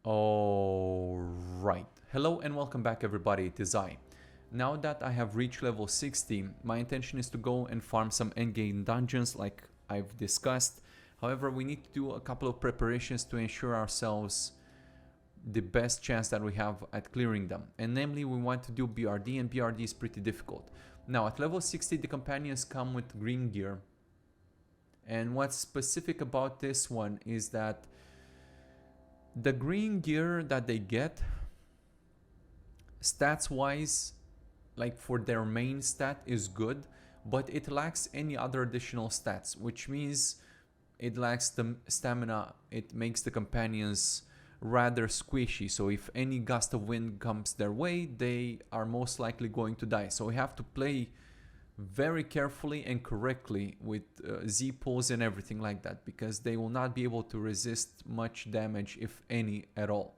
All right. Hello and welcome back everybody, it is I. Now that I have reached level 60, my intention is to go and farm some endgame dungeons like I've discussed. However, we need to do a couple of preparations to ensure ourselves the best chance that we have at clearing them. And namely, we want to do BRD, and BRD is pretty difficult. Now, at level 60, the companions come with green gear. And what's specific about this one is that the green gear that they get, stats wise, like for their main stat, is good, but it lacks any other additional stats, which means it lacks the stamina. It makes the companions rather squishy, so if any gust of wind comes their way, they are most likely going to die. So we have to play very carefully and correctly with Z pulls and everything like that, because they will not be able to resist much damage, if any at all.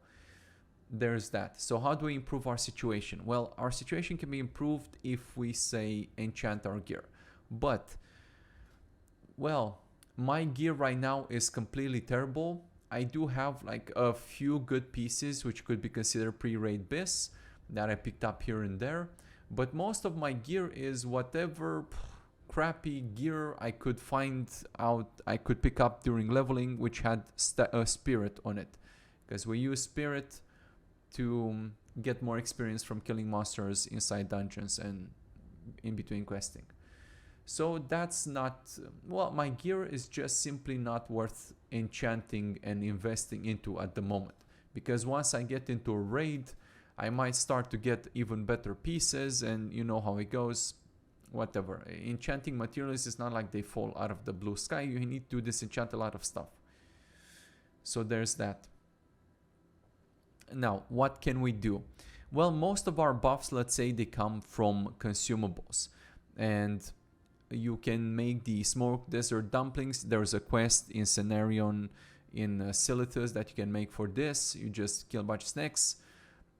There's that. So how do we improve our situation? Well, our situation can be improved if we say enchant our gear, but well, my gear right now is completely terrible. I do have like a few good pieces which could be considered pre-raid bis that I picked up here and there, but most of my gear is whatever crappy gear I could find out, I could pick up during leveling, which had spirit on it, because we use spirit to get more experience from killing monsters inside dungeons and in between questing. So that's not, well, my gear is just simply not worth enchanting and investing into at the moment, because once I get into a raid, I might start to get even better pieces, and you know how it goes. Whatever. Enchanting materials is not like they fall out of the blue sky. You need to disenchant a lot of stuff. So there's that. Now, what can we do? Well, most of our buffs, let's say, they come from consumables. And you can make the smoked desert dumplings. There's a quest in Cenarion in Silithus that you can make for this. You just kill a bunch of snakes.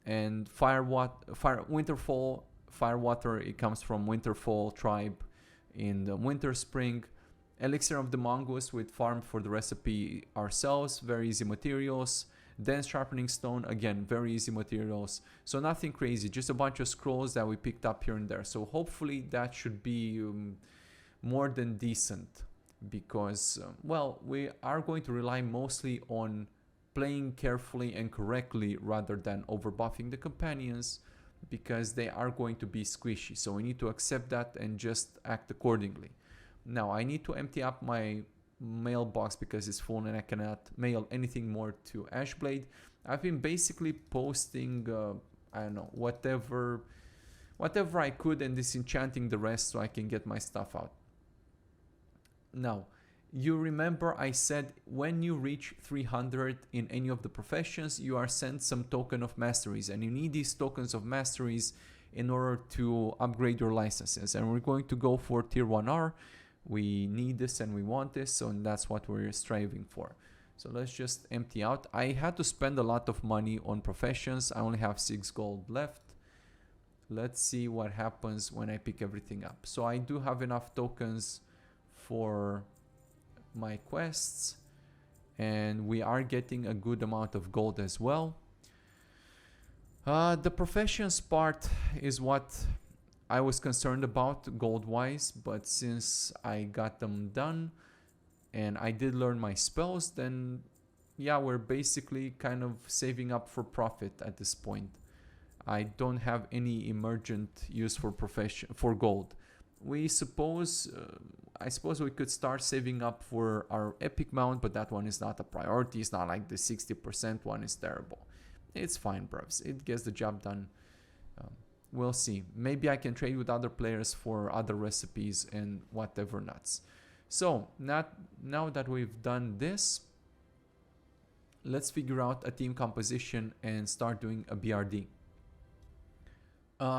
And Winterfall, Firewater, it comes from Winterfall tribe in the Winter Spring. Elixir of the Mongoose, we farmed for the recipe ourselves, very easy materials. Dense Sharpening Stone, again, very easy materials. So nothing crazy, just a bunch of scrolls that we picked up here and there. So hopefully that should be more than decent, because, well, we are going to rely mostly on playing carefully and correctly rather than overbuffing the companions, because they are going to be squishy. So we need to accept that and just act accordingly. Now I need to empty up my mailbox because it's full and I cannot mail anything more to Ashblade. I've been basically posting, I don't know, whatever I could, and disenchanting the rest so I can get my stuff out. Now, you remember I said when you reach 300 in any of the professions, you are sent some token of masteries, and you need these tokens of masteries in order to upgrade your licenses. And we're going to go for tier 1R. We need this and we want this, so that's what we're striving for. So let's just empty out. I had to spend a lot of money on professions. I only have 6 gold left. Let's see what happens when I pick everything up. So I do have enough tokens for my quests, and we are getting a good amount of gold as well. The professions part is what I was concerned about gold wise, but since I got them done and I did learn my spells, then yeah, we're basically kind of saving up for profit at this point. I don't have any emergent use for gold. We suppose, I suppose we could start saving up for our epic mount, but that one is not a priority. It's not like the 60% one is terrible. It's fine, bros. It gets the job done. We'll see. Maybe I can trade with other players for other recipes and whatever nuts. So now that we've done this, let's figure out a team composition and start doing a BRD.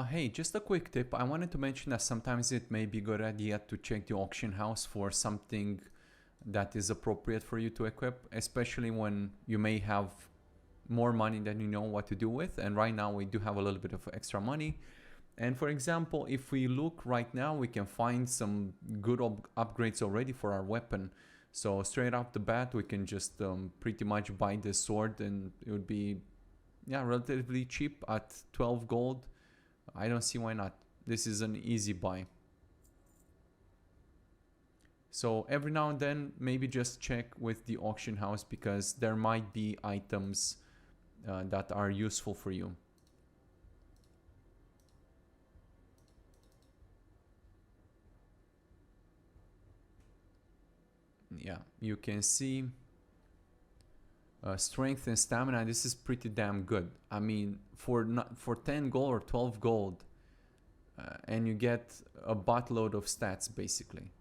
Hey, just a quick tip. I wanted to mention that sometimes it may be a good idea to check the auction house for something that is appropriate for you to equip, especially when you may have more money than you know what to do with. And right now we do have a little bit of extra money. And for example, if we look right now, we can find some good upgrades already for our weapon. So straight off the bat, we can just pretty much buy this sword, and it would be, yeah, relatively cheap at 12 gold. I don't see why not. This is an easy buy. So every now and then, maybe just check with the auction house, because there might be items that are useful for you. Yeah, you can see strength and stamina. This is pretty damn good. I mean, for 10 gold or 12 gold, and you get a buttload of stats basically.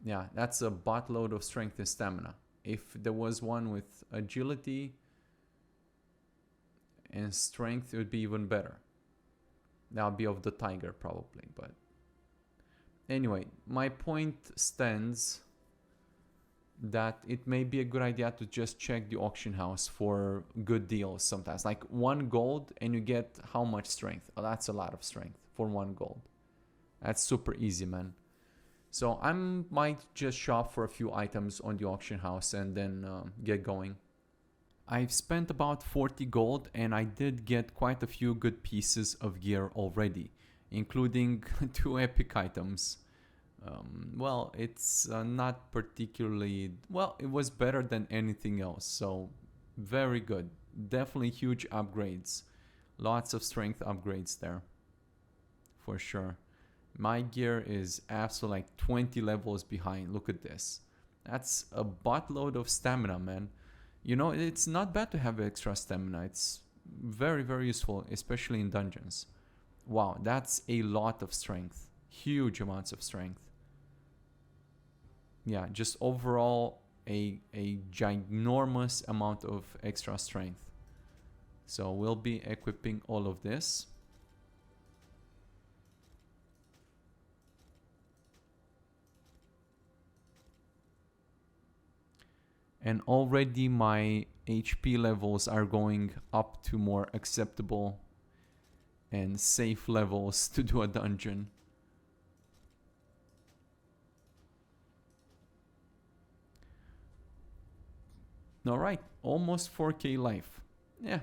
Yeah, that's a buttload of strength and stamina. If there was one with agility and strength, it would be even better. That would be of the tiger probably, but anyway, my point stands that it may be a good idea to just check the auction house for good deals sometimes. Like 1 gold and you get how much strength? Oh, that's a lot of strength for 1 gold. That's super easy, man. So I might just shop for a few items on the auction house and then get going. I've spent about 40 gold and I did get quite a few good pieces of gear already, including 2 epic items. Well, it's not particularly... Well, it was better than anything else, so very good. Definitely huge upgrades. Lots of strength upgrades there, for sure. My gear is absolutely like 20 levels behind. Look at this. That's a buttload of stamina, man. You know, it's not bad to have extra stamina. It's very, very useful, especially in dungeons. Wow, that's a lot of strength. Huge amounts of strength. Yeah, just overall a ginormous amount of extra strength. So we'll be equipping all of this. And already my HP levels are going up to more acceptable and safe levels to do a dungeon. Alright, almost 4k life. Yeah,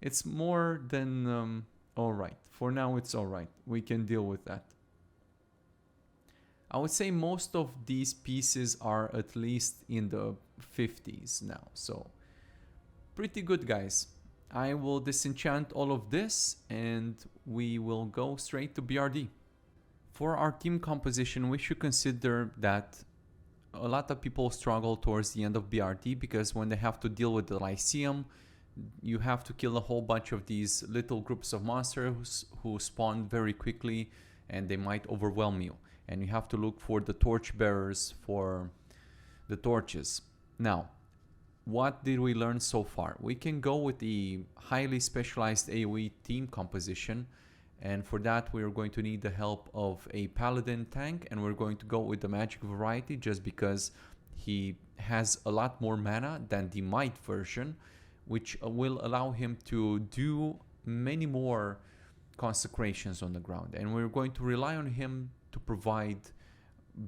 it's more than alright. For now it's alright. We can deal with that. I would say most of these pieces are at least in the 50s now. So pretty good, guys. I will disenchant all of this and we will go straight to BRD. For our team composition, we should consider that a lot of people struggle towards the end of BRD because when they have to deal with the Lyceum, you have to kill a whole bunch of these little groups of monsters who spawn very quickly and they might overwhelm you. And you have to look for the torch bearers for the torches. Now, what did we learn so far? We can go with the highly specialized AoE team composition, and for that we are going to need the help of a paladin tank, and we're going to go with the magic variety just because he has a lot more mana than the might version, which will allow him to do many more consecrations on the ground, and we're going to rely on him to provide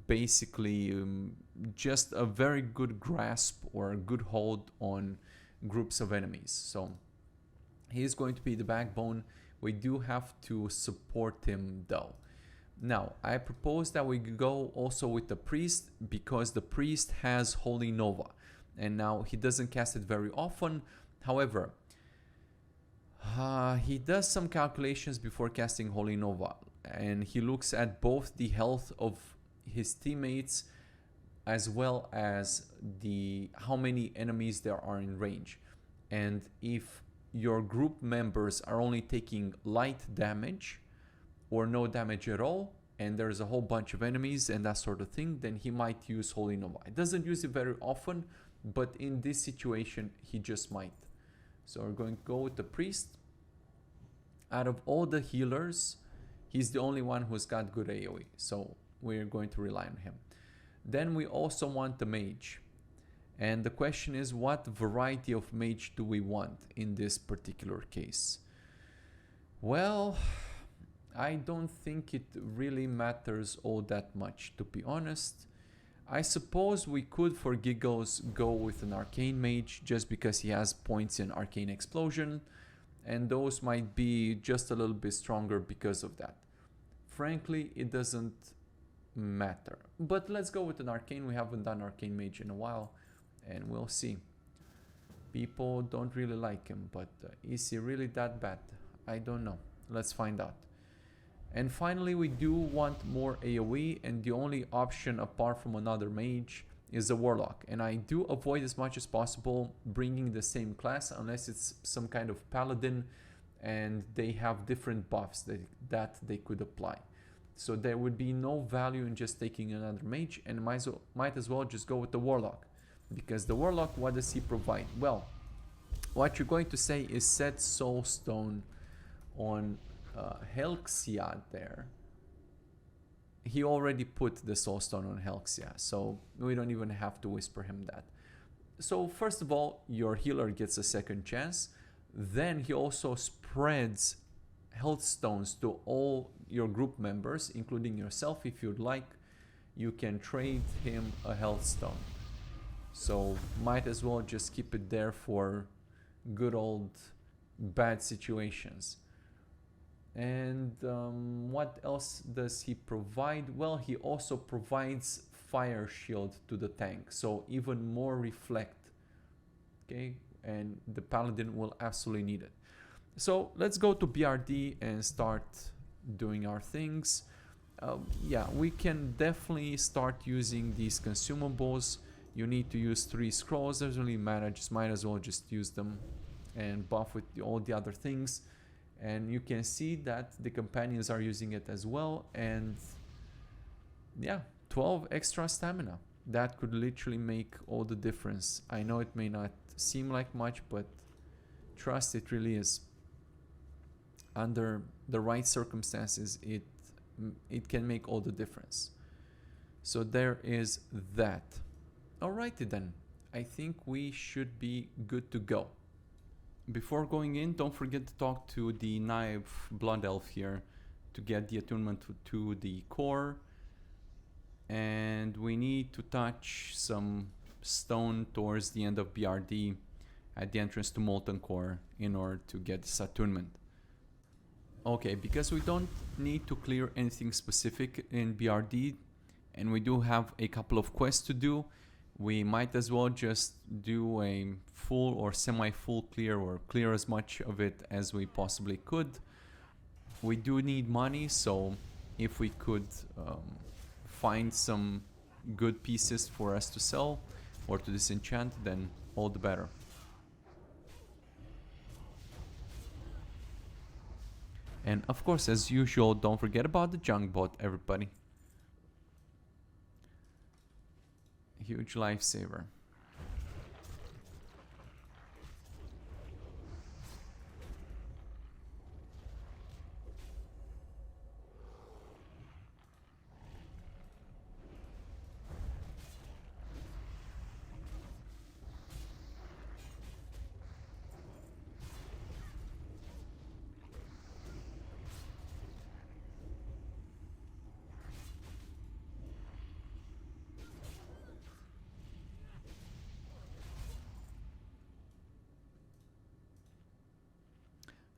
basically just a very good grasp or a good hold on groups of enemies. So he's going to be the backbone. We do have to support him though. Now I propose that we go also with the priest because the priest has Holy Nova, and now he doesn't cast it very often. However, he does some calculations before casting Holy Nova, and he looks at both the health of his teammates as well as how many enemies there are in range. And if your group members are only taking light damage or no damage at all, and there's a whole bunch of enemies and that sort of thing, then he might use Holy Nova. It doesn't use it very often, but in this situation he just might. So we're going to go with the priest. Out of all the healers, he's the only one who's got good AoE, so we're going to rely on him. Then we also want the mage. And the question is, what variety of mage do we want in this particular case? Well, I don't think it really matters all that much, to be honest. I suppose we could, for giggles, go with an arcane mage just because he has points in arcane explosion, and those might be just a little bit stronger because of that. Frankly, it doesn't matter. But let's go with an arcane. We haven't done arcane mage in a while, and we'll see. People don't really like him, but is he really that bad? I don't know. Let's find out. And finally, we do want more AoE, and the only option apart from another mage is a warlock. And I do avoid as much as possible bringing the same class unless it's some kind of paladin and they have different buffs that they could apply. So there would be no value in just taking another mage, and might as well just go with the warlock. Because the warlock, what does he provide? Well, what you're going to say is set soulstone on Helxia there. He already put the soulstone on Helxia, so we don't even have to whisper him that. So first of all, your healer gets a second chance. Then he also spreads health stones to all your group members, including yourself. If you'd like, you can trade him a health stone. So might as well just keep it there for good old bad situations. And what else does he provide? Well, he also provides fire shield to the tank, so even more reflect. Okay, and the paladin will absolutely need it. So let's go to BRD and start doing our things. Yeah, we can definitely start using these consumables. You need to use 3 scrolls. Doesn't really matter, just might as well just use them and buff with all the other things. And you can see that the companions are using it as well, and yeah, 12 extra stamina. That could literally make all the difference. I know it may not seem like much, but trust, it really is. Under the right circumstances, it can make all the difference. So there is that. Alrighty then, I think we should be good to go. Before going in, don't forget to talk to the Knife Blood Elf here to get the attunement to the core. And we need to touch some stone towards the end of BRD at the entrance to Molten Core in order to get this attunement. Okay, because we don't need to clear anything specific in BRD, and we do have a couple of quests to do, we might as well just do a full or semi-full clear, or clear as much of it as we possibly could. We do need money, so if we could find some good pieces for us to sell or to disenchant, then all the better. And of course, as usual, don't forget about the junk bot, everybody. Huge lifesaver.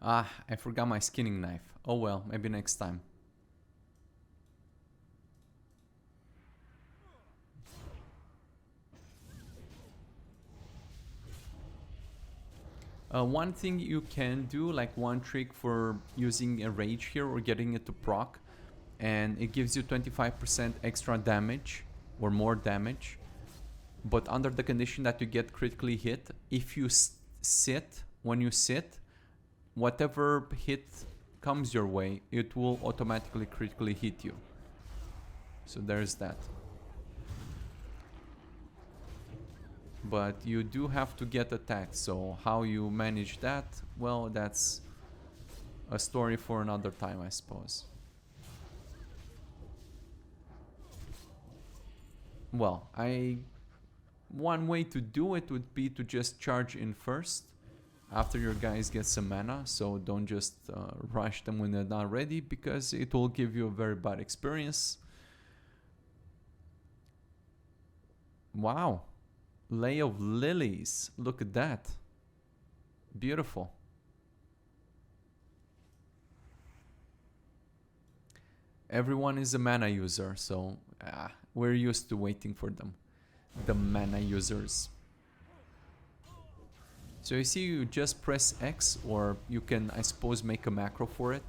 Ah, I forgot my skinning knife. Oh well, maybe next time. One thing you can do, like one trick for using a rage here or getting it to proc, and it gives you 25% extra damage or more damage, but under the condition that you get critically hit. If you sit, when you sit, whatever hit comes your way, it will automatically critically hit you. So there's that. But you do have to get attacked, so how you manage that, well, that's a story for another time, I suppose. Well, one way to do it would be to just charge in first after your guys get some mana, so don't just rush them when they're not ready, because it will give you a very bad experience. Wow. Lay of Lilies. Look at that. Beautiful. Everyone is a mana user, so we're used to waiting for them. The mana users. So you see, you just press X, or you can, I suppose, make a macro for it.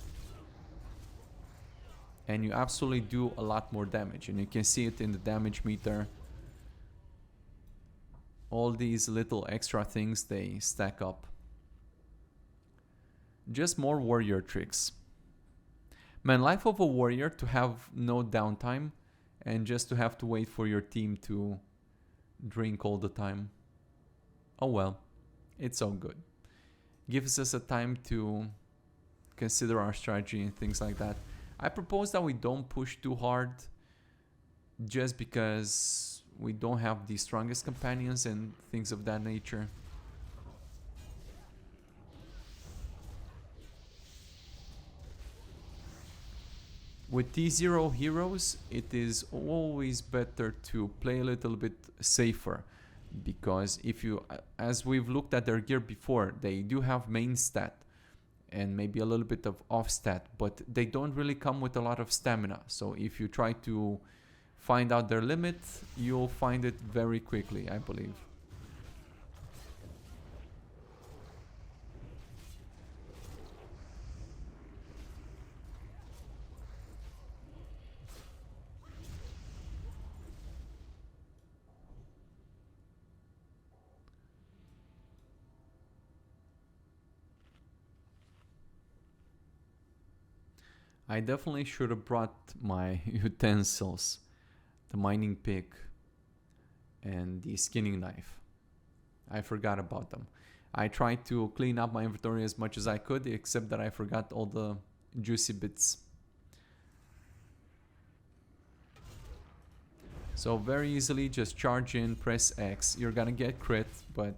And you absolutely do a lot more damage. And you can see it in the damage meter. All these little extra things, they stack up. Just more warrior tricks. Man, life of a warrior, to have no downtime and just to have to wait for your team to drink all the time. Oh well, it's all good. Gives us a time to consider our strategy and things like that. I propose that we don't push too hard just because we don't have the strongest companions and things of that nature. With T0 heroes, it is always better to play a little bit safer, because if you, as we've looked at their gear before, they do have main stat and maybe a little bit of off stat, but they don't really come with a lot of stamina. So if you try to find out their limit, you'll find it very quickly, I believe. I definitely should have brought my utensils, the mining pick and the skinning knife. I forgot about them. I tried to clean up my inventory as much as I could, except that I forgot all the juicy bits. So very easily just charge in, press X. You're gonna get crit, but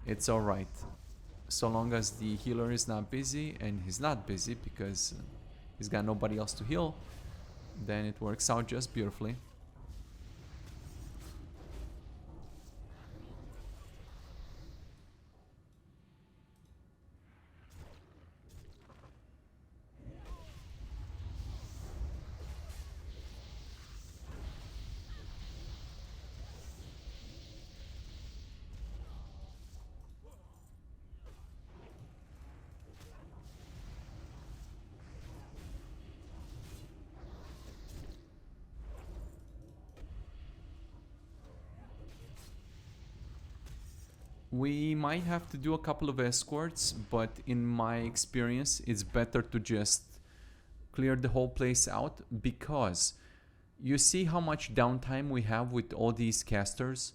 it's alright. So long as the healer is not busy, and he's not busy because he's got nobody else to heal, then it works out just beautifully. We might have to do a couple of escorts, but in my experience, it's better to just clear the whole place out, because you see how much downtime we have with all these casters,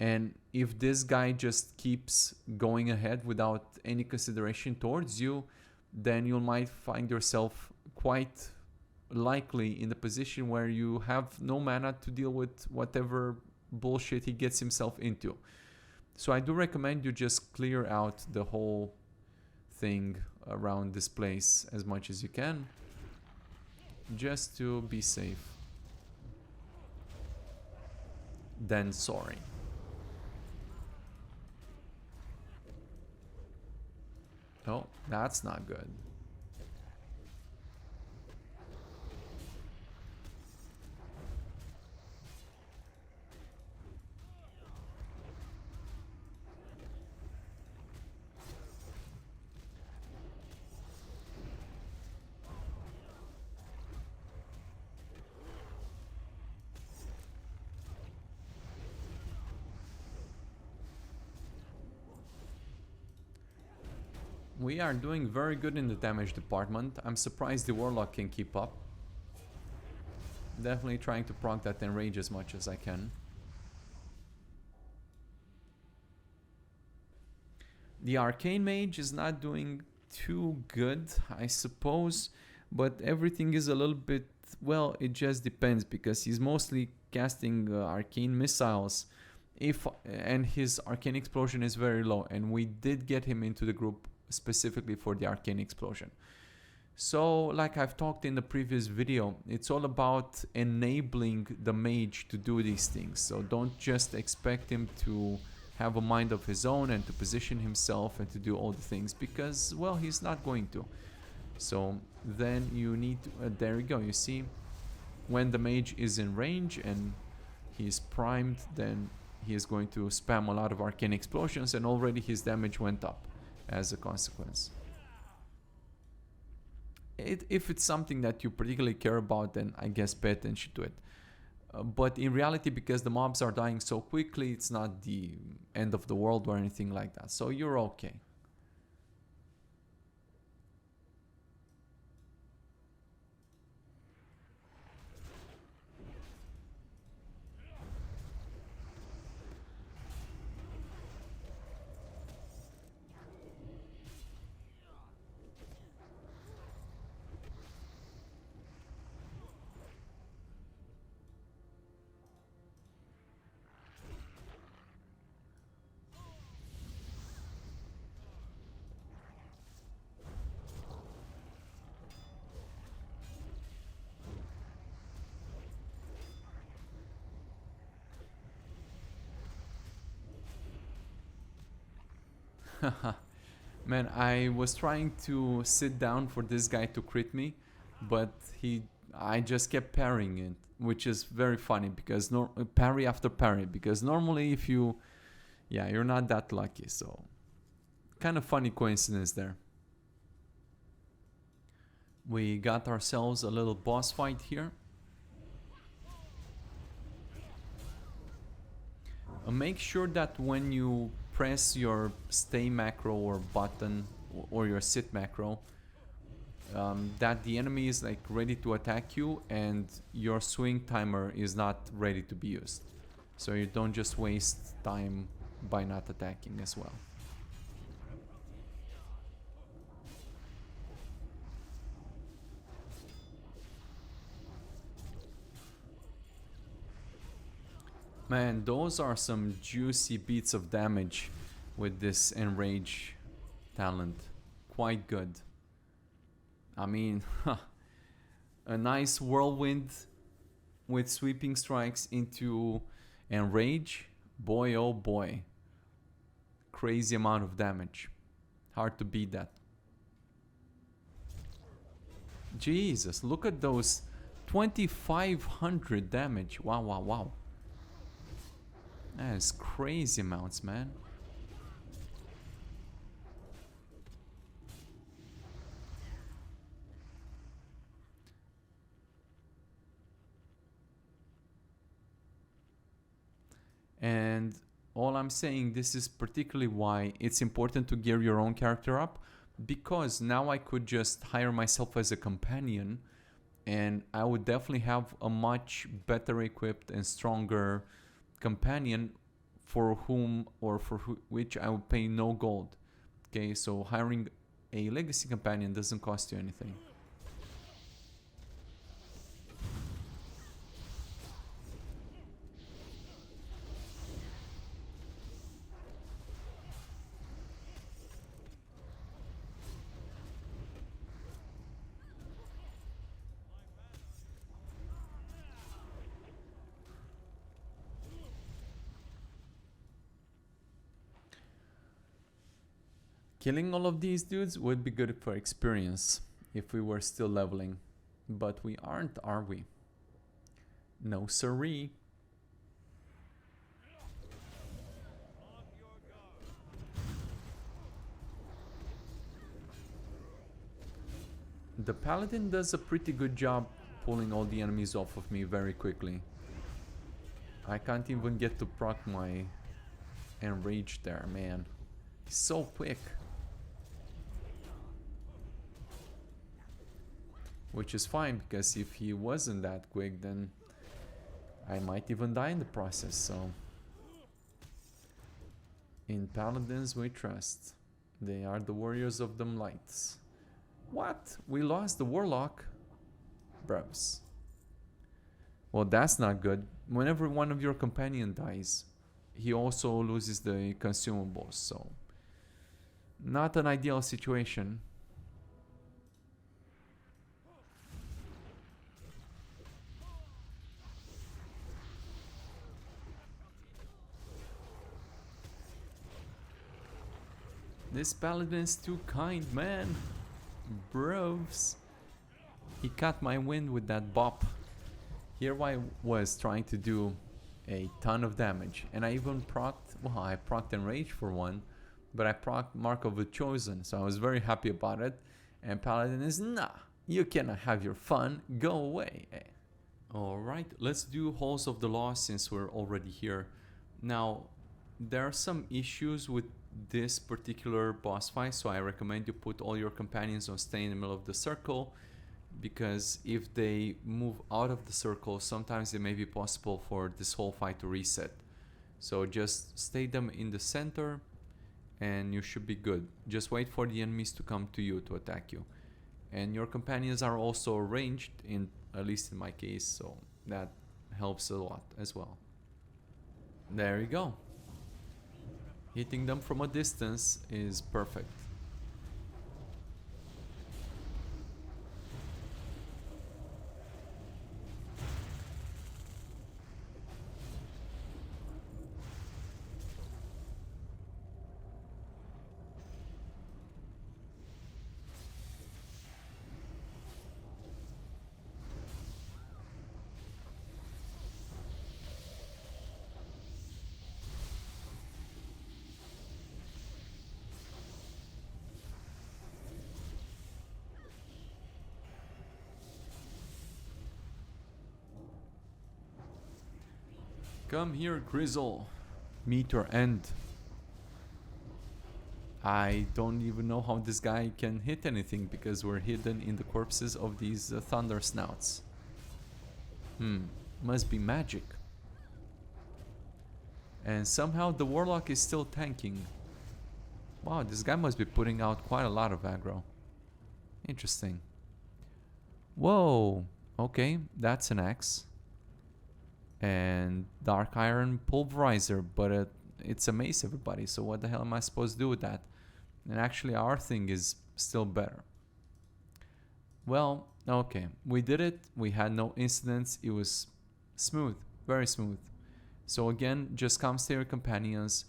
and if this guy just keeps going ahead without any consideration towards you, then you might find yourself quite likely in the position where you have no mana to deal with whatever bullshit he gets himself into. So I do recommend you just clear out the whole thing around this place as much as you can, just to be safe. Then sorry. Oh, that's not good. We are doing very good in the damage department. I'm surprised the Warlock can keep up. Definitely trying to proc that enrage as much as I can. The Arcane Mage is not doing too good, I suppose, but everything is a little bit, well, it just depends, because he's mostly casting arcane missiles, and his arcane explosion is very low, and we did get him into the group specifically for the arcane explosion. So, like I've talked in the previous video, it's all about enabling the mage to do these things. So don't just expect him to have a mind of his own and to position himself and to do all the things, because, well, he's not going to. So then you need to, there you go, you see, when the mage is in range and he's primed, then he is going to spam a lot of arcane explosions, and already his damage went up as a consequence. If it's something that you particularly care about, then I guess pay attention to it. But in reality, because the mobs are dying so quickly, it's not the end of the world or anything like that. So you're okay. Man, I was trying to sit down for this guy to crit me, but I just kept parrying it, which is very funny because parry after parry, because normally if you, yeah, you're not that lucky, so kind of funny coincidence there. We got ourselves a little boss fight here. Make sure that when you press your stay macro or button or your sit macro, that the enemy is like ready to attack you and your swing timer is not ready to be used, so you don't just waste time by not attacking as well. Man, those are some juicy beats of damage with this enrage talent. Quite good. I mean, a nice whirlwind with sweeping strikes into enrage. Boy, oh boy. Crazy amount of damage. Hard to beat that. Jesus, look at those 2,500 damage. Wow, wow, wow. That is crazy amounts, man. And all I'm saying, this is particularly why it's important to gear your own character up, because now I could just hire myself as a companion and I would definitely have a much better equipped and stronger companion for whom or for which I would pay no gold. Okay, so hiring a legacy companion doesn't cost you anything. Killing all of these dudes would be good for experience if we were still leveling. But we aren't, are we? No siree. The paladin does a pretty good job pulling all the enemies off of me very quickly. I can't even get to proc my enrage there, man. He's so quick. Which is fine, because if he wasn't that quick, then I might even die in the process, so... In paladins we trust. They are the warriors of the lights. What? We lost the warlock? Bros. Well, that's not good. Whenever one of your companion dies, he also loses the consumables, so... Not an ideal situation. This paladin is too kind, man. Bros. He cut my wind with that bop. Here I was trying to do a ton of damage. And I even procced, well, I procced Enrage for one. But I procced Mark of the Chosen. So I was very happy about it. And Paladin is, nah, you cannot have your fun. Go away. Alright, let's do Halls of the Lost since we're already here. Now, there are some issues with this particular boss fight, so I recommend you put all your companions on stay in the middle of the circle, because if they move out of the circle, sometimes it may be possible for this whole fight to reset. So just stay them in the center and you should be good. Just wait for the enemies to come to you to attack you. And your companions are also ranged, in at least in my case, so that helps a lot as well. There you go. Hitting them from a distance is perfect. Come here, Grizzle. Meet your end. I don't even know how this guy can hit anything because we're hidden in the corpses of these thunder snouts. Must be magic. And somehow the warlock is still tanking. Wow, this guy must be putting out quite a lot of aggro. Interesting. Whoa. Okay, that's an axe. And Dark Iron Pulverizer, but it's a mace, everybody, so what the hell am I supposed to do with that? And actually our thing is still better. Well, okay, we did it, we had no incidents, it was smooth, very smooth. So again, just come stay your companions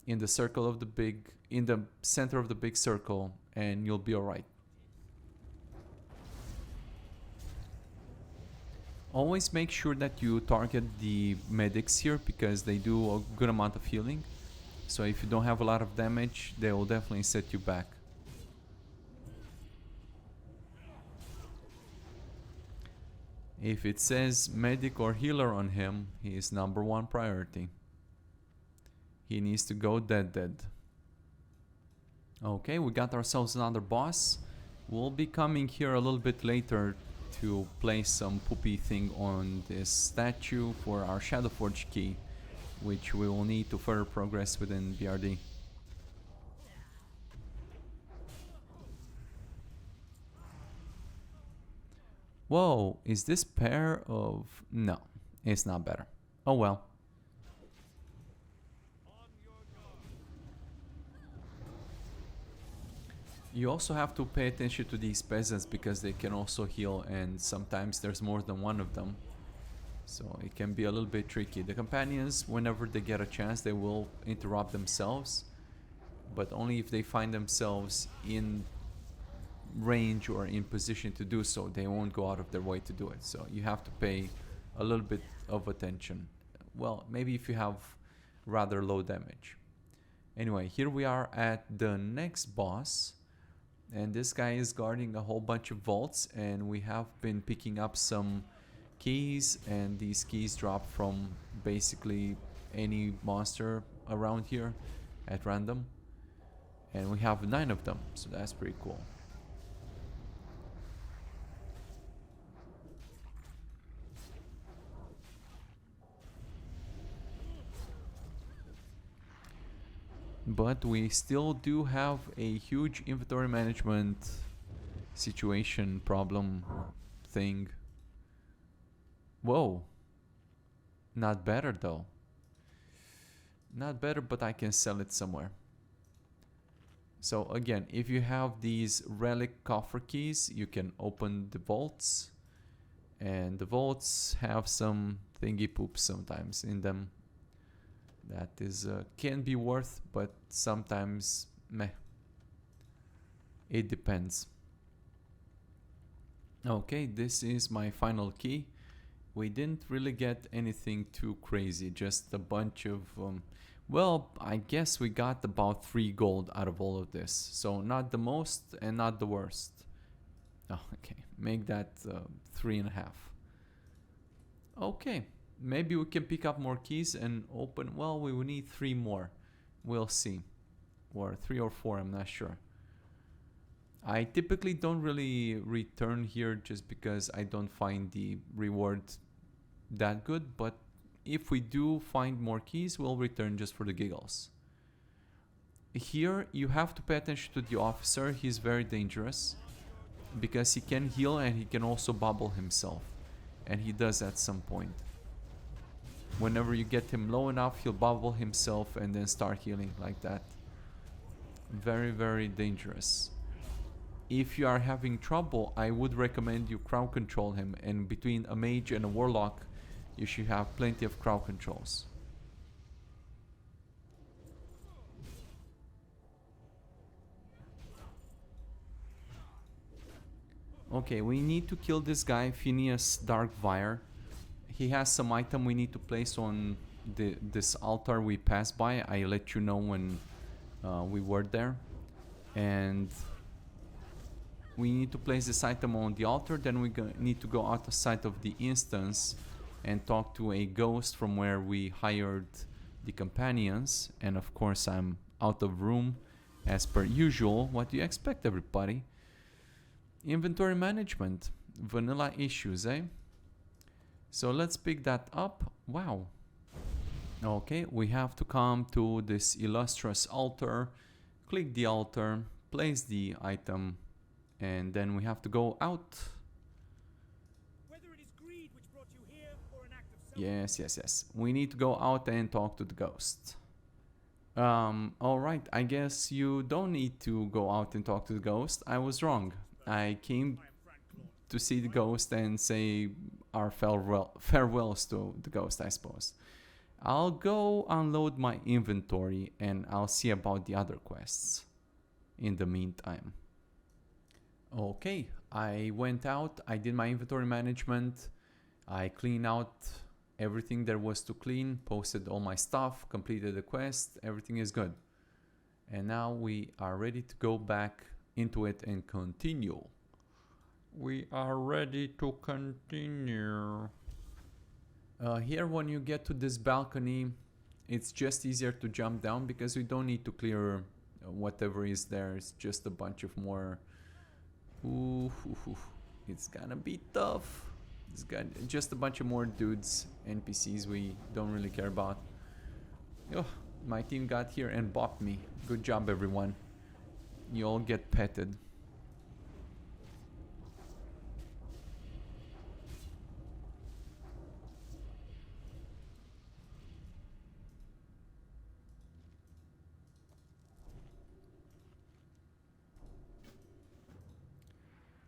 in the circle of the big, in the center of the big circle, and you'll be alright. Always make sure that you target the medics here because they do a good amount of healing. So if you don't have a lot of damage, they will definitely set you back. If it says medic or healer on him, he is #1 priority. He needs to go dead. Okay, we got ourselves another boss. We'll be coming here a little bit later to place some poopy thing on this statue for our Shadowforge key, which we will need to further progress within BRD. Whoa, is this pair of... No, it's not better. Oh well. You also have to pay attention to these peasants because they can also heal, and sometimes there's more than one of them. So it can be a little bit tricky. The companions, whenever they get a chance, they will interrupt themselves, but only if they find themselves in range or in position to do so. They won't go out of their way to do it. So you have to pay a little bit of attention. Well, maybe if you have rather low damage. Anyway, here we are at the next boss. And this guy is guarding a whole bunch of vaults, and we have been picking up some keys, and these keys drop from basically any monster around here at random. And we have 9 of them, so that's pretty cool. But we still do have a huge inventory management situation problem thing. Whoa. Not better though. Not better, but I can sell it somewhere. So again, if you have these relic coffer keys, you can open the vaults. And the vaults have some thingy poops sometimes in them. That is can be worth, but sometimes meh. It depends. Okay, this is my final key. We didn't really get anything too crazy, just a bunch of well, I guess we got about 3 gold out of all of this, so not the most and not the worst. Oh, okay, make that 3.5. Okay, maybe we can pick up more keys and open. Well, we will need 3 more, we'll see, or 3 or 4, I'm not sure. I typically don't really return here just because I don't find the reward that good, but if we do find more keys, we'll return just for the giggles. Here you have to pay attention to the officer. He's very dangerous because he can heal and he can also bubble himself, and he does at some point. Whenever you get him low enough, he'll bubble himself and then start healing like that. Very, very dangerous. If you are having trouble, I would recommend you crowd control him, and between a mage and a warlock you should have plenty of crowd controls. Okay, we need to kill this guy, Phineas Darkfire. He has some item we need to place on this altar we passed by. I let you know when we were there. And we need to place this item on the altar, then we need to go outside of the instance and talk to a ghost from where we hired the companions. And of course I'm out of room as per usual. What do you expect, everybody? Inventory management, vanilla issues, eh? So let's pick that up. Wow. Okay, we have to come to this illustrious altar, click the altar, place the item, and then we have to go out. Whether it is greed which brought you here or an act of Yes. We need to go out and talk to the ghost. Alright, I guess you don't need to go out and talk to the ghost. I was wrong. I came to see the ghost and say our farewells to the ghost, I suppose. I'll go unload my inventory and I'll see about the other quests in the meantime. Okay, I went out, I did my inventory management, I cleaned out everything there was to clean, posted all my stuff, completed the quest, everything is good. And now we are ready to go back into it and continue. We are ready to continue. Here when you get to this balcony, it's just easier to jump down because we don't need to clear whatever is there. It's just a bunch of more... It's gonna be tough. It's got just a bunch of more dudes, NPCs we don't really care about. Oh, my team got here and bopped me. Good job, everyone. You all get petted.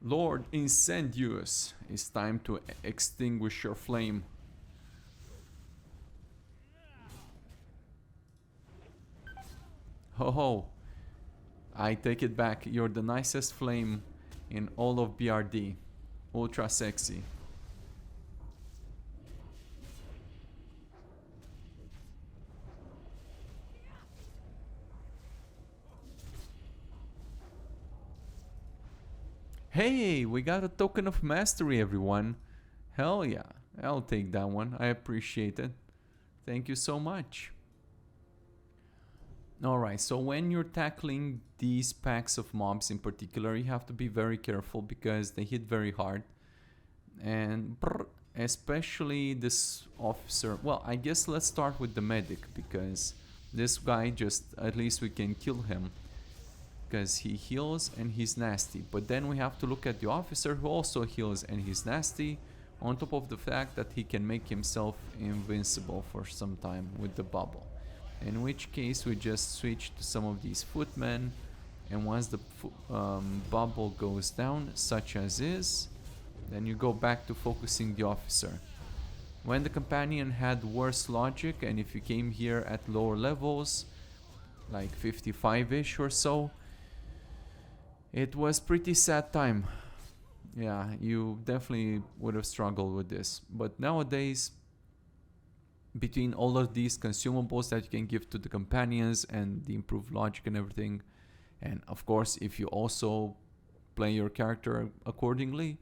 Lord Incendious, it's time to extinguish your flame. Ho ho. I take it back. You're the nicest flame in all of BRD. Ultra sexy. Hey, we got a token of mastery, everyone. Hell yeah. I'll take that one. I appreciate it. Thank you so much. Alright, so when you're tackling these packs of mobs in particular, you have to be very careful because they hit very hard. And especially this officer. Well, I guess let's start with the medic because this guy just, at least we can kill him. Because he heals and he's nasty. But then we have to look at the officer who also heals and he's nasty. On top of the fact that he can make himself invincible for some time with the bubble. In which case we just switch to some of these footmen, and once the bubble goes down, such as is, then you go back to focusing the officer. When the companion had worse logic, and if you came here at lower levels, like 55-ish or so, It was pretty sad time. Yeah, you definitely would have struggled with this. But nowadays, between all of these consumables that you can give to the companions and the improved logic and everything, and of course, if you also play your character accordingly,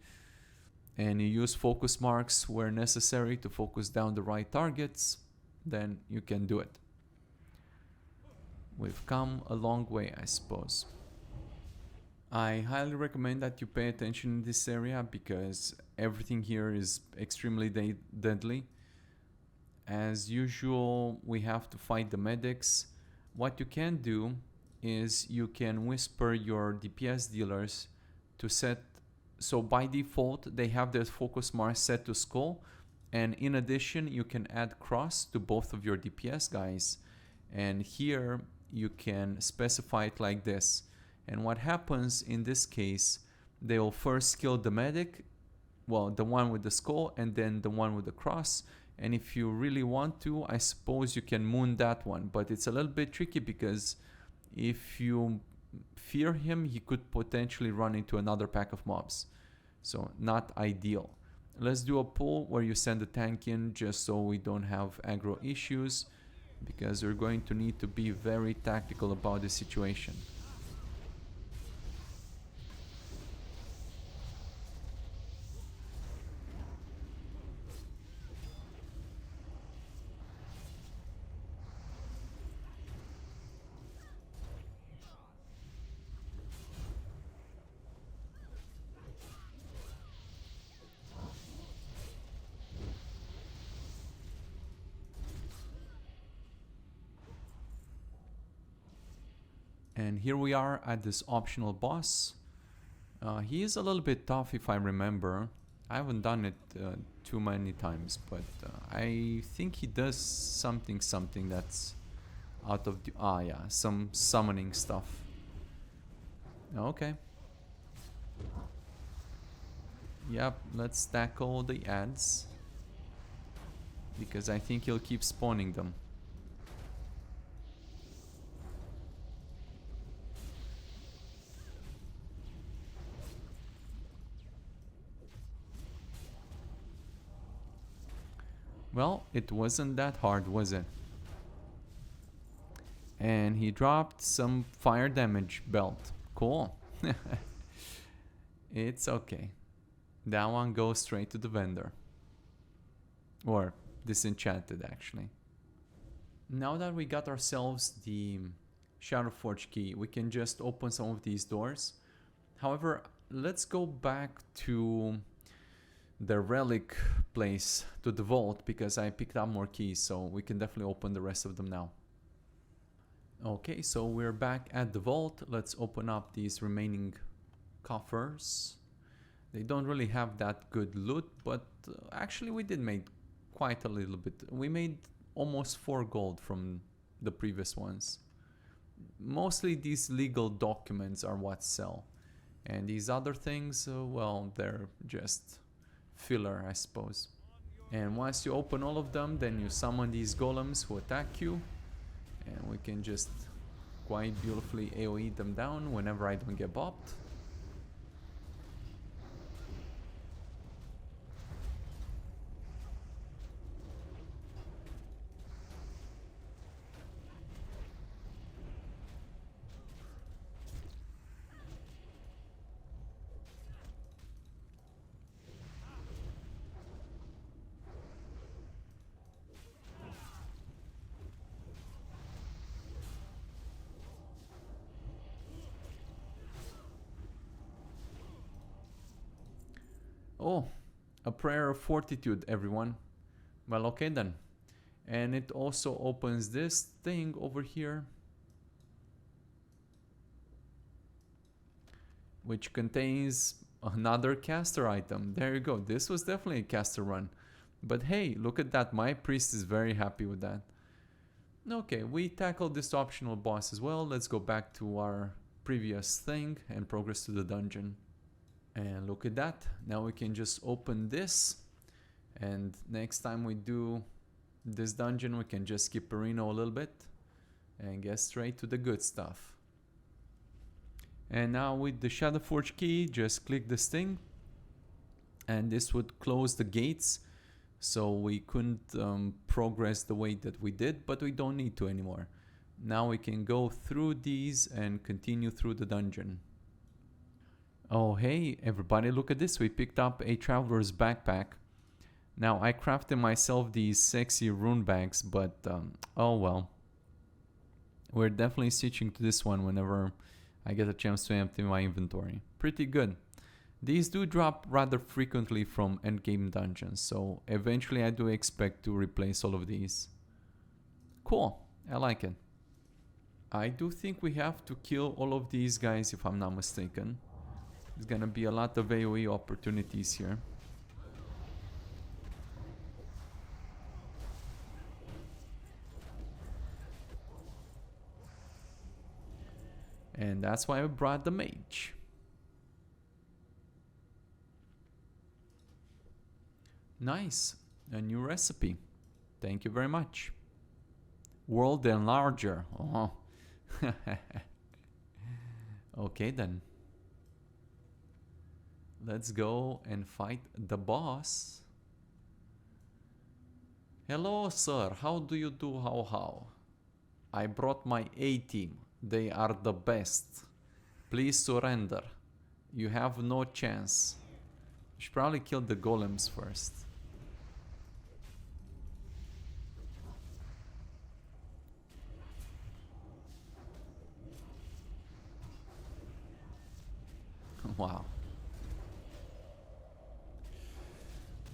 and you use focus marks where necessary to focus down the right targets, then you can do it. We've come a long way, I suppose. I highly recommend that you pay attention in this area because everything here is extremely deadly. As usual, we have to fight the medics. What you can do is you can whisper your DPS dealers to set, so by default they have their focus mark set to skull, and in addition you can add cross to both of your DPS guys, and here you can specify it like this. And what happens in this case, they will first kill the medic, well, the one with the skull, and then the one with the cross. And if you really want to, I suppose you can moon that one, but it's a little bit tricky because if you fear him, he could potentially run into another pack of mobs. So not ideal. Let's do a pull where you send the tank in just so we don't have aggro issues, because we're going to need to be very tactical about this situation. And here we are at this optional boss. He is a little bit tough if I remember. I haven't done it too many times, but I think he does something that's out of the... Ah, yeah, some summoning stuff. Okay. Yep, let's tackle the ads, because I think he'll keep spawning them. Well, it wasn't that hard, was it? And he dropped some fire damage belt. Cool. It's okay. That one goes straight to the vendor. Or disenchanted, actually. Now that we got ourselves the Shadowforge key, we can just open some of these doors. However, let's go back to the relic place, to the vault, because I picked up more keys, so we can definitely open the rest of them now. Okay, so we're back at the vault. Let's open up these remaining coffers. They don't really have that good loot, but actually we did make quite a little bit. We made almost 4 gold from the previous ones. Mostly these legal documents are what sell, and these other things, well, they're just filler, I suppose. And once you open all of them, then you summon these golems who attack you, and we can just quite beautifully AoE them down whenever I don't get bopped. Oh, a prayer of fortitude, everyone. Well, okay then. And it also opens this thing over here, which contains another caster item. There you go. This was definitely a caster run. But hey, look at that. My priest is very happy with that. Okay, we tackled this optional boss as well. Let's go back to our previous thing and progress to the dungeon. And look at that. Now we can just open this, and next time we do this dungeon we can just skip Perino a little bit and get straight to the good stuff. And now with the Shadowforge key, just click this thing. And this would close the gates. So we couldn't progress the way that we did, but we don't need to anymore. Now we can go through these and continue through the dungeon. Oh, hey, everybody, look at this. We picked up a traveler's backpack. Now, I crafted myself these sexy rune bags, but oh well. We're definitely switching to this one whenever I get a chance to empty my inventory. Pretty good. These do drop rather frequently from endgame dungeons, so eventually I do expect to replace all of these. Cool, I like it. I do think we have to kill all of these guys if I'm not mistaken. There's gonna be a lot of AoE opportunities here. And that's why I brought the mage. Nice, a new recipe. Thank you very much. World Enlarger. Oh. Okay then. Let's go and fight the boss. Hello, sir. How do you do? How? I brought my A-team. They are the best. Please surrender. You have no chance. You should probably kill the golems first. Wow.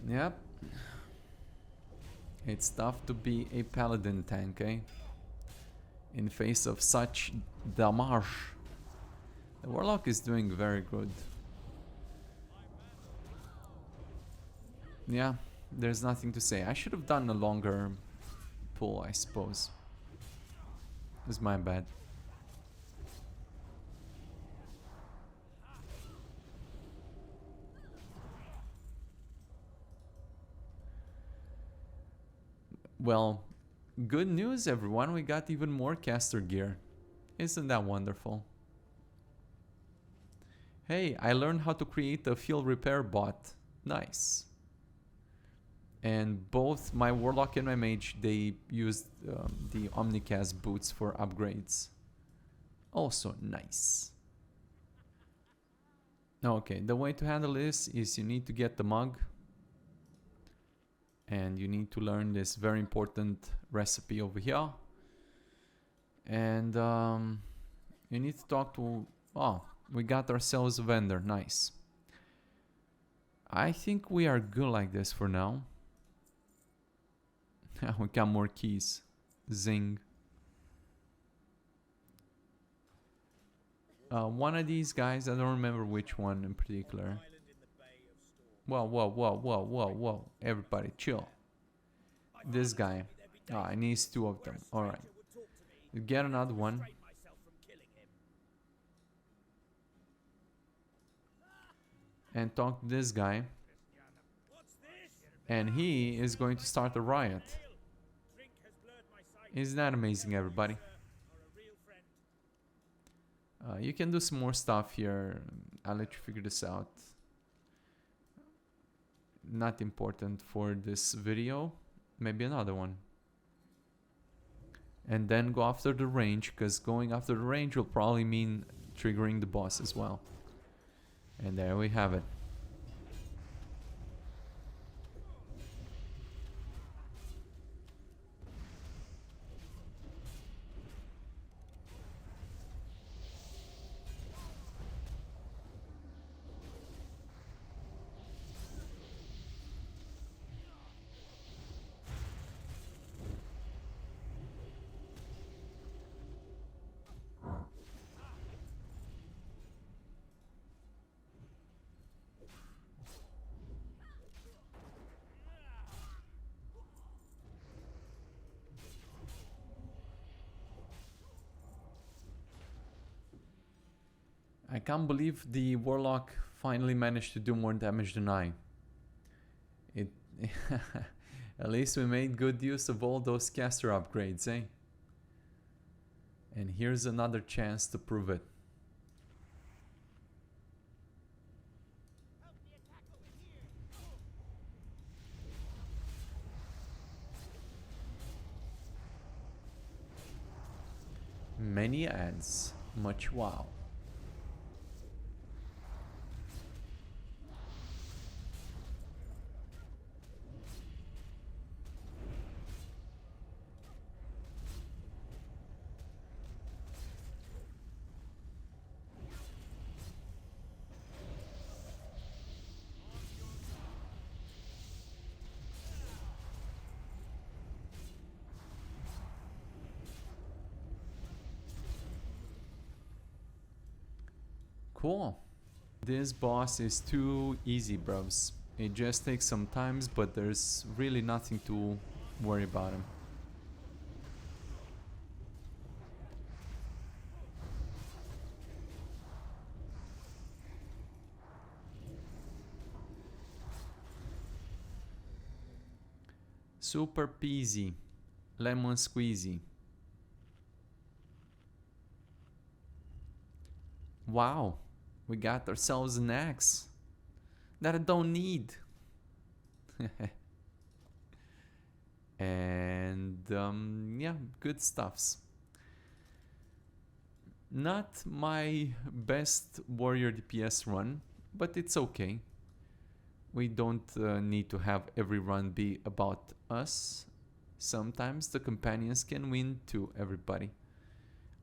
Yep. It's tough to be a paladin tank, eh? In face of such damage. The warlock is doing very good. Yeah, there's nothing to say. I should have done a longer pull, I suppose. It's my bad. Well, good news everyone, we got even more caster gear. Isn't that wonderful? Hey, I learned how to create a field repair bot. Nice. And both my warlock and my mage, they used the Omnicast boots for upgrades. Also nice. Okay, the way to handle this is you need to get the mug. And you need to learn this very important recipe over here. And you need to talk to... Oh, we got ourselves a vendor. Nice. I think we are good like this for now. We got more keys. Zing. One of these guys, I don't remember which one in particular. Whoa. Everybody, chill. This guy. I need two of them. Alright. You get another one. And talk to this guy. And he is going to start a riot. Isn't that amazing, everybody? You can do some more stuff here. I'll let you figure this out. Not important for this video. Maybe another one. And then go after the range, because going after the range will probably mean triggering the boss as well. And there we have it. I can't believe the warlock finally managed to do more damage than I. At least we made good use of all those caster upgrades, eh? And here's another chance to prove it. Many ads. Much wow. Cool. This boss is too easy, bros. It just takes some times, but there's really nothing to worry about him. Super peasy. Lemon squeezy. Wow. We got ourselves an axe that I don't need. And yeah, good stuffs. Not my best warrior DPS run, but it's okay. We don't need to have every run be about us. Sometimes the companions can win to everybody.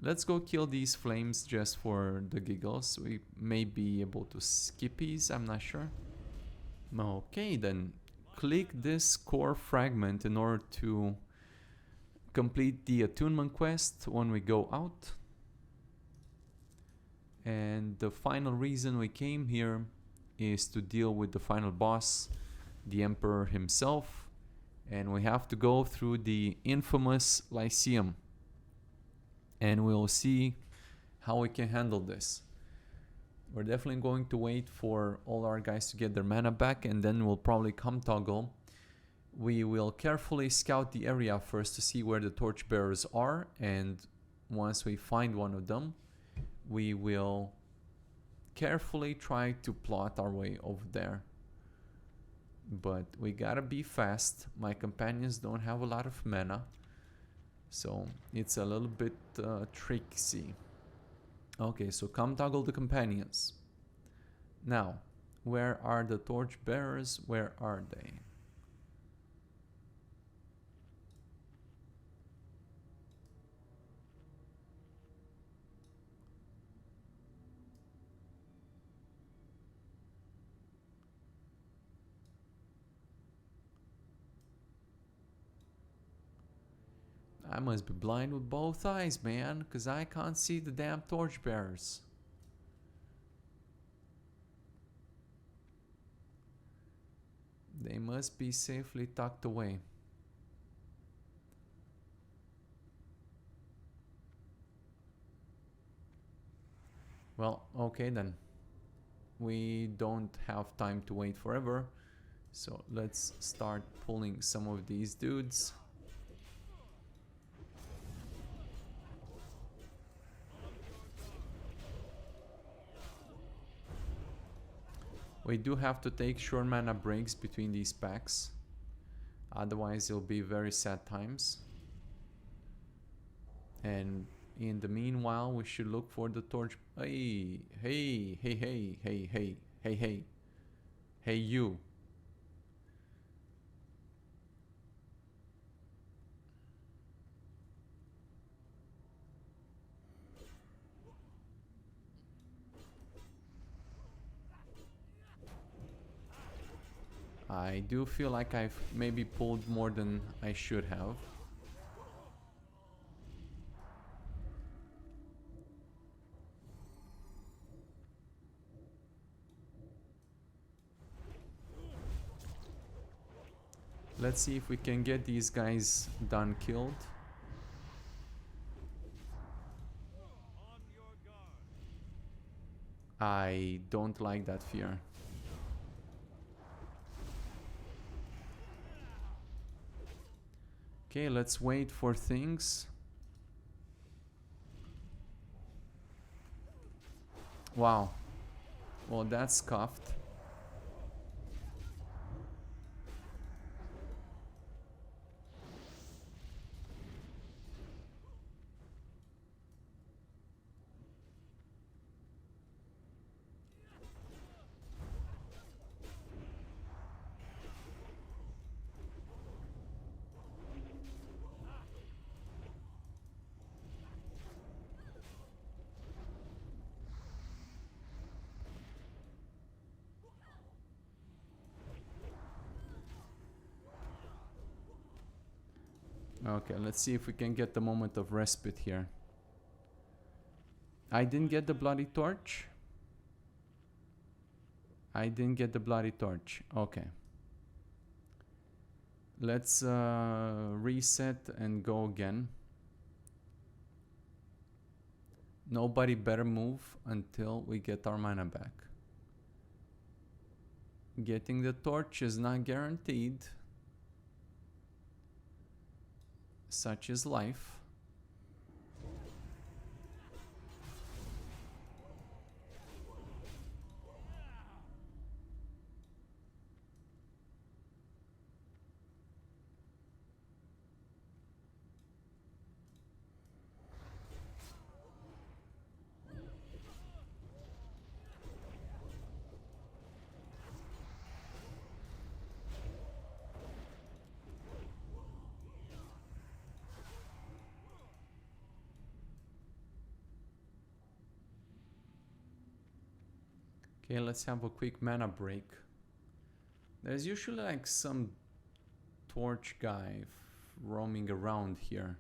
Let's go kill these flames just for the giggles. We may be able to skip these, I'm not sure. Okay, then click this core fragment in order to complete the attunement quest when we go out. And the final reason we came here is to deal with the final boss, the Emperor himself. And we have to go through the infamous Lyceum. And we'll see how we can handle this. We're definitely going to wait for all our guys to get their mana back, and then we'll probably come toggle. We will carefully scout the area first to see where the torchbearers are, and once we find one of them, we will carefully try to plot our way over there. But we gotta be fast. My companions don't have a lot of mana, so it's a little bit tricksy. Okay, so come toggle the companions. Now, where are the torchbearers? Where are they? I must be blind with both eyes, man, because I can't see the damn torchbearers. They must be safely tucked away. Well, okay then. We don't have time to wait forever, so let's start pulling some of these dudes. We do have to take short mana breaks between these packs, otherwise it'll be very sad times. And in the meanwhile, we should look for the torch. Hey, hey, hey, hey, hey, hey, hey, hey, hey, you. I do feel like I've maybe pulled more than I should have. Let's see if we can get these guys done killed. I don't like that fear. Okay, let's wait for things. Wow. Well, that's scuffed. Okay, let's see if we can get the moment of respite here. I didn't get the bloody torch. I didn't get the bloody torch. Okay. Let's reset and go again. Nobody better move until we get our mana back. Getting the torch is not guaranteed. Such is life. Okay, let's have a quick mana break. There's usually like some torch guy roaming around here.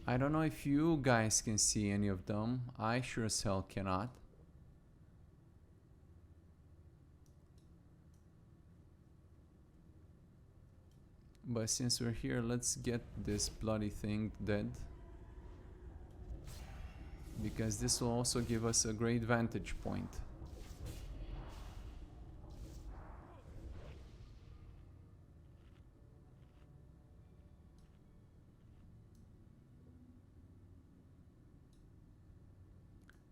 I don't know if you guys can see any of them. I sure as hell cannot. But since we're here, let's get this bloody thing dead. Because this will also give us a great vantage point.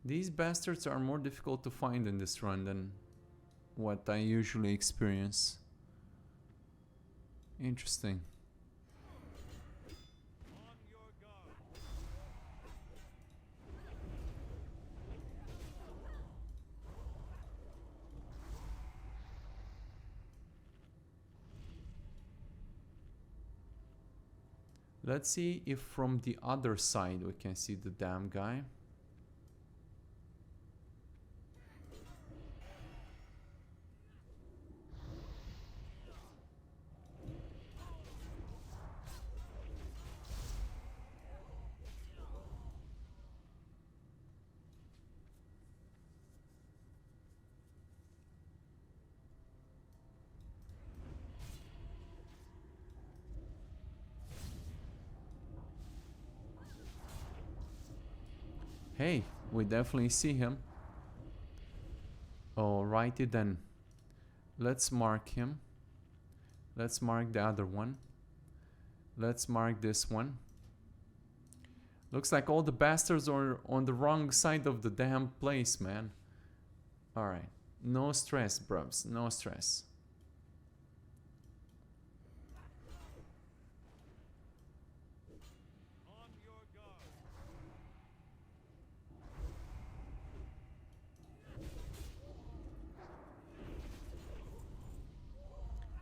These bastards are more difficult to find in this run than what I usually experience. Interesting. On your guard. Let's see if from the other side we can see the damn guy. Hey, we definitely see him. Alrighty then. Let's mark him. Let's mark the other one. Let's mark this one. Looks like all the bastards are on the wrong side of the damn place, man. Alright. No stress, brubs. No stress. On your guard.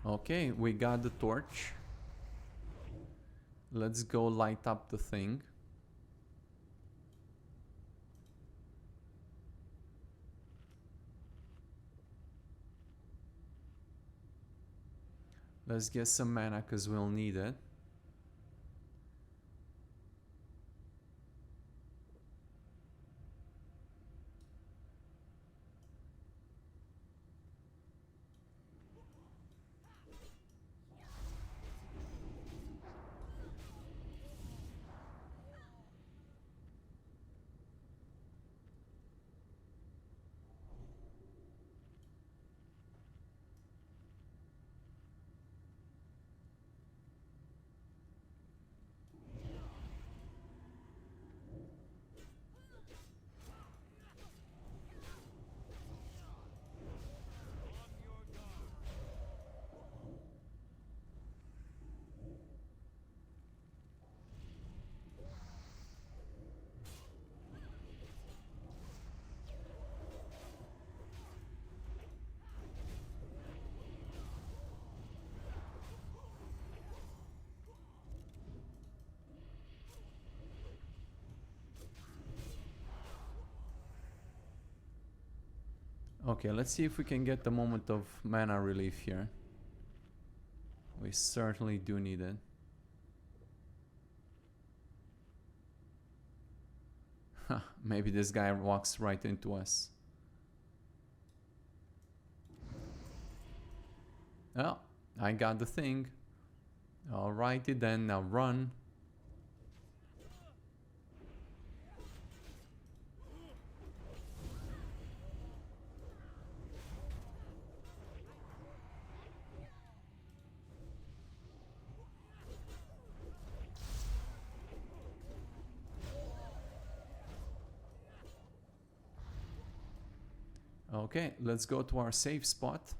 Okay, we got the torch. Let's go light up the thing. Let's get some mana because we'll need it. Okay, let's see if we can get the moment of mana relief here. We certainly do need it. Maybe this guy walks right into us. Oh, I got the thing. Alrighty then, now run. Okay, let's go to our safe spot.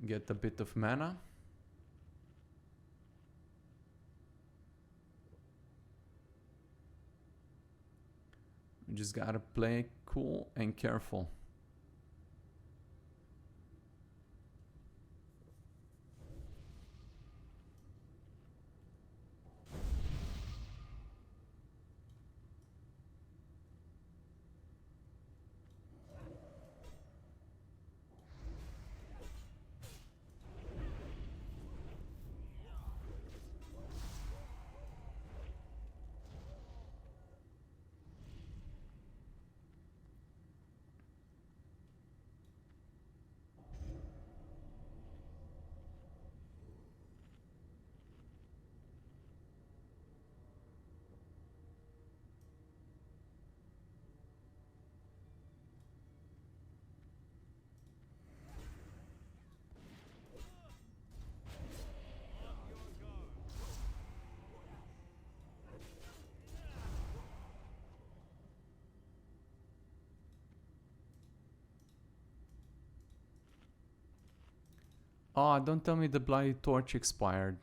Get a bit of mana. We just gotta play cool and careful. Oh, don't tell me the bloody torch expired.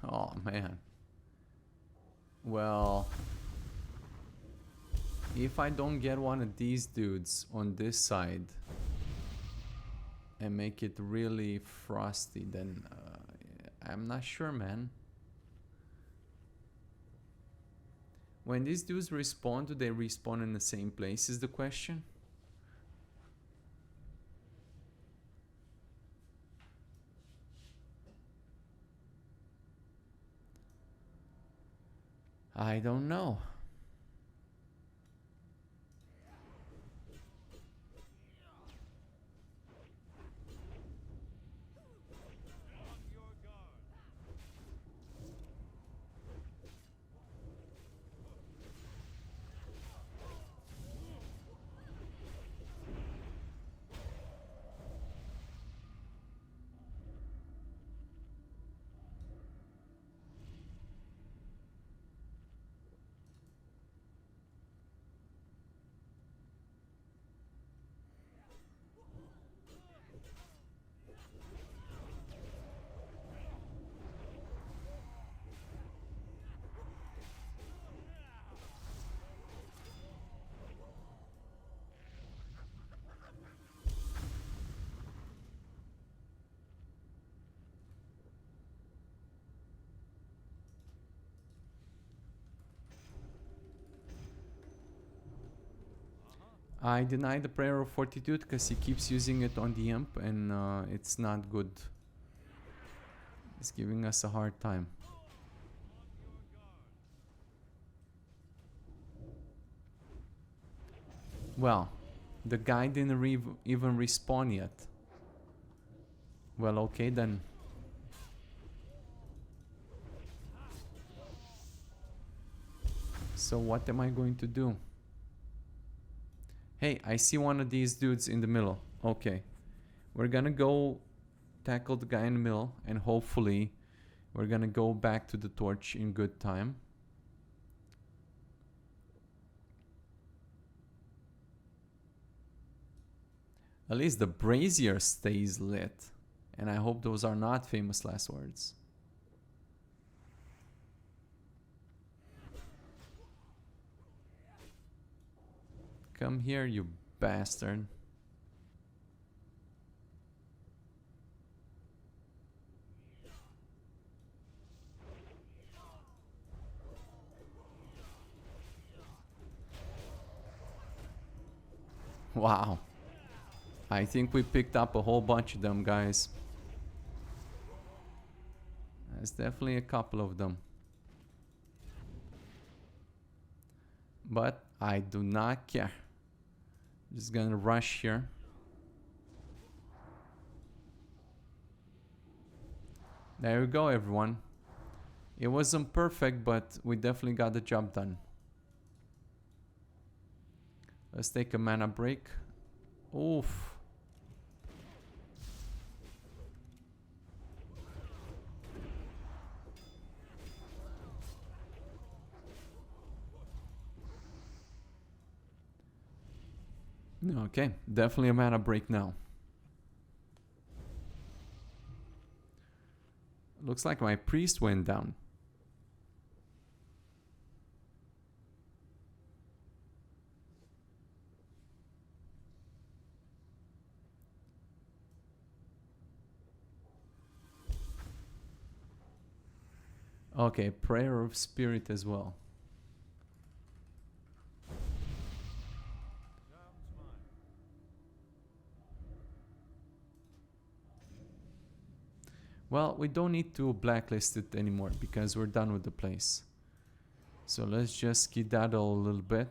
Oh, man. Well, if I don't get one of these dudes on this side and make it really frosty, then I'm not sure, man. When these dudes respawn, do they respawn in the same place is the question? I don't know. I deny the prayer of fortitude because he keeps using it on the imp and it's not good. It's giving us a hard time. Well, the guy didn't even respawn yet. Well, okay then. So what am I going to do? Hey, I see one of these dudes in the middle. Okay. We're gonna go tackle the guy in the middle and hopefully we're gonna go back to the torch in good time. At least the brazier stays lit. And I hope those are not famous last words. Come here, you bastard. Wow. I think we picked up a whole bunch of them, guys. There's definitely a couple of them. But I do not care. Just gonna rush here. There we go, everyone. It wasn't perfect, but we definitely got the job done. Let's take a mana break. Oof. Okay, definitely a mana break now. Looks like my priest went down. Okay, prayer of spirit as well. Well, we don't need to blacklist it anymore because we're done with the place. So let's just skedaddle a little bit.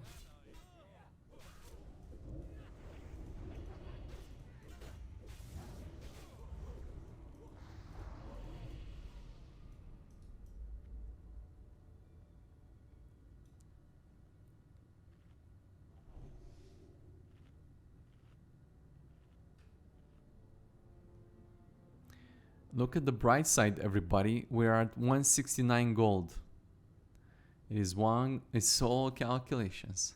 Look at the bright side, everybody. We're at 169 gold. It's all calculations.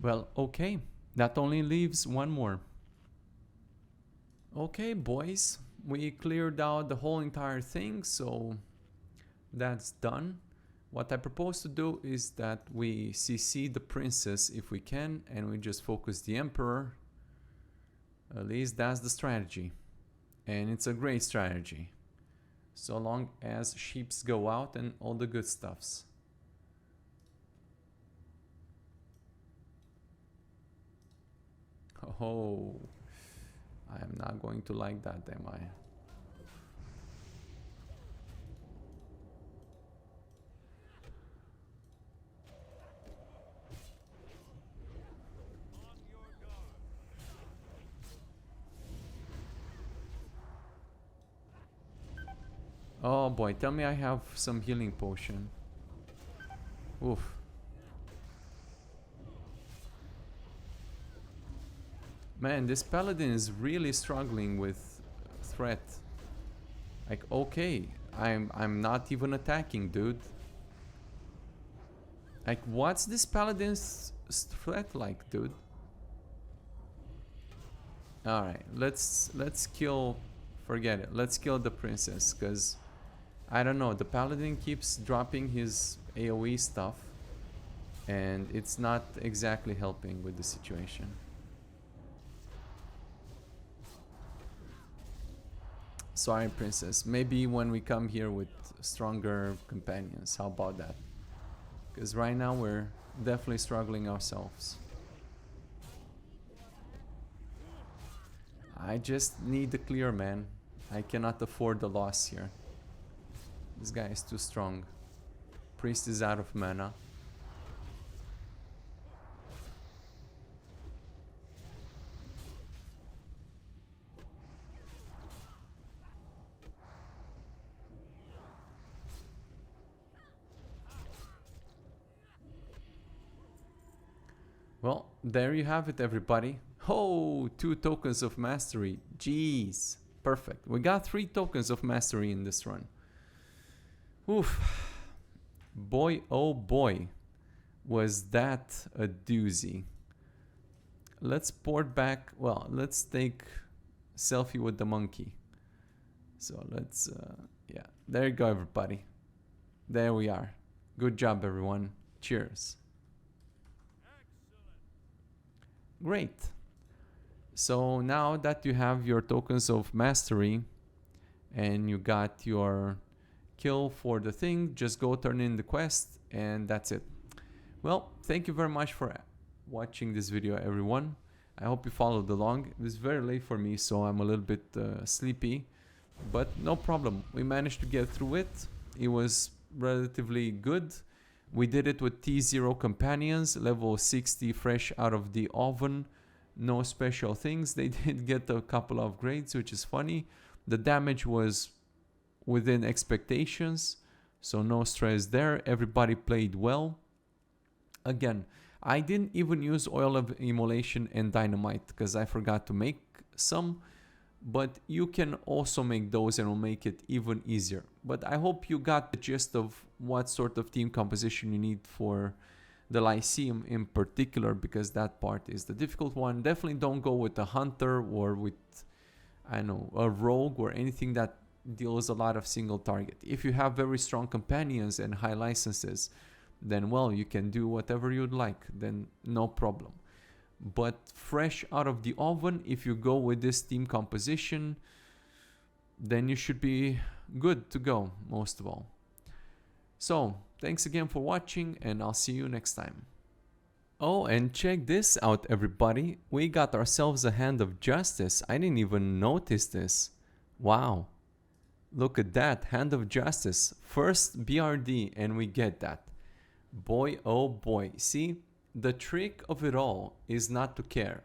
Well, okay. That only leaves one more. Okay, boys. We cleared out the whole entire thing, so that's done. What I propose to do is that we CC the princess if we can, and we just focus the emperor. At least that's the strategy. And it's a great strategy. So long as ships go out and all the good stuffs. Oh, I am not going to like that, am I? Oh boy, tell me I have some healing potion. Oof. Man, this paladin is really struggling with threat. Like, okay, I'm not even attacking, dude. Like, what's this paladin's threat like, dude? All right, let's kill. Forget it. Let's kill the princess, cause I don't know. The paladin keeps dropping his AOE stuff, and it's not exactly helping with the situation. Sorry, princess. Maybe when we come here with stronger companions. How about that? Because right now we're definitely struggling ourselves. I just need the clear, man. I cannot afford the loss here. This guy is too strong. Priest is out of mana. Well, there you have it, everybody. Oh, 2 tokens of mastery. Jeez. Perfect. We got 3 tokens of mastery in this run. Oof. Boy, oh boy. Was that a doozy. Let's port back. Well, let's take selfie with the monkey. So let's, yeah. There you go, everybody. There we are. Good job, everyone. Cheers. Great. So now that you have your tokens of mastery and you got your kill for the thing, just go turn in the quest and that's it. Well, thank you very much for watching this video, everyone. I hope you followed along. It was very late for me, so I'm a little bit sleepy, but no problem. We managed to get through it. It was relatively good. We did it with T0 companions, level 60, fresh out of the oven. No special things. They did get a couple of grades, which is funny. The damage was within expectations, so no stress there. Everybody played well. Again, I didn't even use oil of immolation and dynamite because I forgot to make some, but you can also make those and will make it even easier. But I hope you got the gist of what sort of team composition you need for the Lyceum in particular, because that part is the difficult one. Definitely don't go with a hunter or with, I don't know, a rogue or anything that deals a lot of single target. If you have very strong companions and high licenses, then well, you can do whatever you'd like, then no problem. But fresh out of the oven, if you go with this team composition, then you should be good to go, most of all. So, thanks again for watching, and I'll see you next time. Oh, and check this out, everybody. We got ourselves a Hand of Justice. I didn't even notice this. Wow. Look at that, Hand of Justice. First BRD, and we get that. Boy, oh boy. See, the trick of it all is not to care.